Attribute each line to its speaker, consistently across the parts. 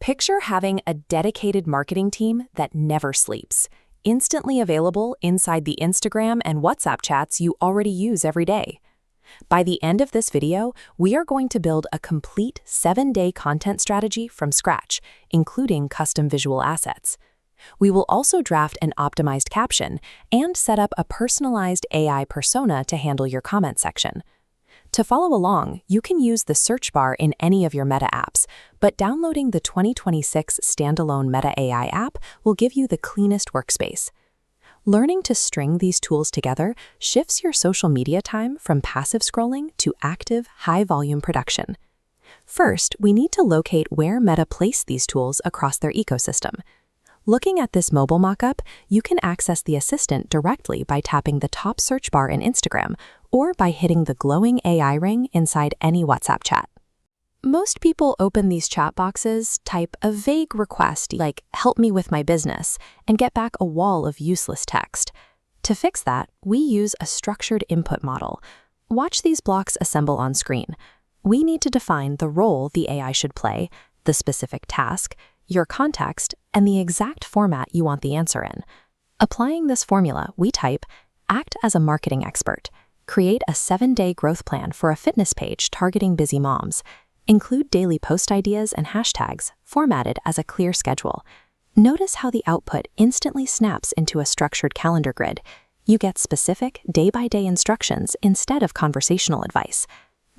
Speaker 1: Picture having a dedicated marketing team that never sleeps, instantly available inside the Instagram and WhatsApp chats you already use every day. By the end of this video, we are going to build a complete 7-day content strategy from scratch, including custom visual assets. We will also draft an optimized caption and set up a personalized AI persona to handle your comment section. To follow along, you can use the search bar in any of your Meta apps, but downloading the 2026 standalone Meta AI app will give you the cleanest workspace. Learning to string these tools together shifts your social media time from passive scrolling to active, high-volume production. First, we need to locate where Meta placed these tools across their ecosystem. Looking at this mobile mockup, you can access the assistant directly by tapping the top search bar in Instagram or by hitting the glowing AI ring inside any WhatsApp chat. Most people open these chat boxes, type a vague request like "help me with my business," and get back a wall of useless text. To fix that, we use a structured input model. Watch these blocks assemble on screen. We need to define the role the AI should play, the specific task, your context, and the exact format you want the answer in. Applying this formula, we type, "Act as a marketing expert." Create a 7-day growth plan for a fitness page targeting busy moms. Include daily post ideas and hashtags, formatted as a clear schedule. Notice how the output instantly snaps into a structured calendar grid. You get specific, day-by-day instructions instead of conversational advice.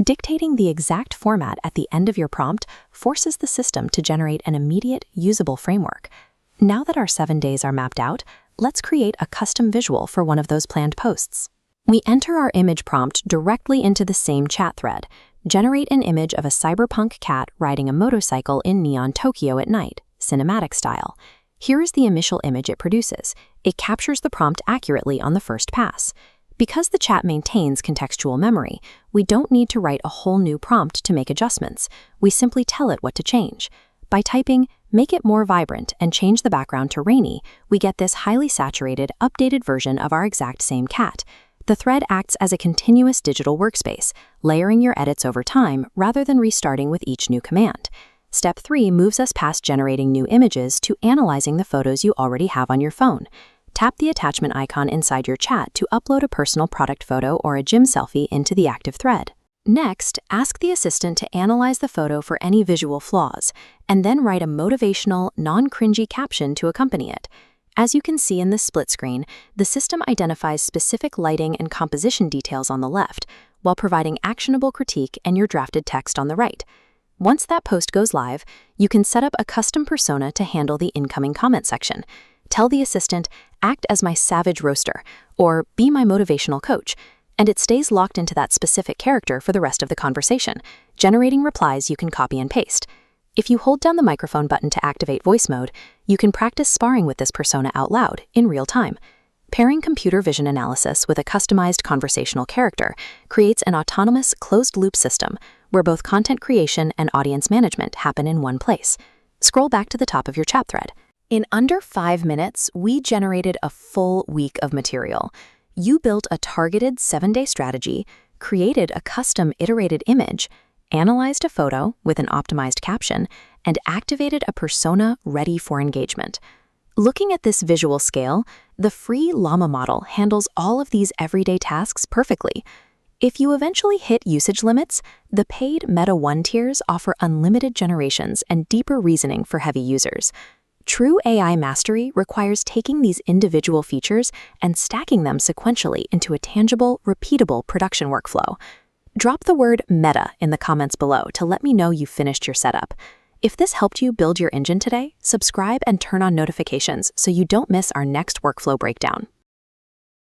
Speaker 1: Dictating the exact format at the end of your prompt forces the system to generate an immediate, usable framework. Now that our 7 days are mapped out, let's create a custom visual for one of those planned posts. We enter our image prompt directly into the same chat thread. Generate an image of a cyberpunk cat riding a motorcycle in neon Tokyo at night, cinematic style. Here is the initial image it produces. It captures the prompt accurately on the first pass. Because the chat maintains contextual memory, we don't need to write a whole new prompt to make adjustments. We simply tell it what to change. By typing, "Make it more vibrant" and change the background to rainy, we get this highly saturated, updated version of our exact same cat. The thread acts as a continuous digital workspace, layering your edits over time rather than restarting with each new command. Step 3 moves us past generating new images to analyzing the photos you already have on your phone. Tap the attachment icon inside your chat to upload a personal product photo or a gym selfie into the active thread. Next, ask the assistant to analyze the photo for any visual flaws, and then write a motivational, non-cringy caption to accompany it. As you can see in this split screen, the system identifies specific lighting and composition details on the left, while providing actionable critique and your drafted text on the right. Once that post goes live, you can set up a custom persona to handle the incoming comment section. Tell the assistant, "Act as my savage roaster," or "Be my motivational coach," and it stays locked into that specific character for the rest of the conversation, generating replies you can copy and paste. If you hold down the microphone button to activate voice mode, you can practice sparring with this persona out loud, in real time. Pairing computer vision analysis with a customized conversational character creates an autonomous, closed-loop system where both content creation and audience management happen in one place. Scroll back to the top of your chat thread. In under 5 minutes, we generated a full week of material. You built a targeted 7-day strategy, created a custom iterated image, analyzed a photo with an optimized caption, and activated a persona ready for engagement. Looking at this visual scale, the free Llama model handles all of these everyday tasks perfectly. If you eventually hit usage limits, the paid Meta 1 tiers offer unlimited generations and deeper reasoning for heavy users. True AI mastery requires taking these individual features and stacking them sequentially into a tangible, repeatable production workflow. Drop the word Meta in the comments below to let me know you finished your setup. If this helped you build your engine today, subscribe and turn on notifications so you don't miss our next workflow breakdown.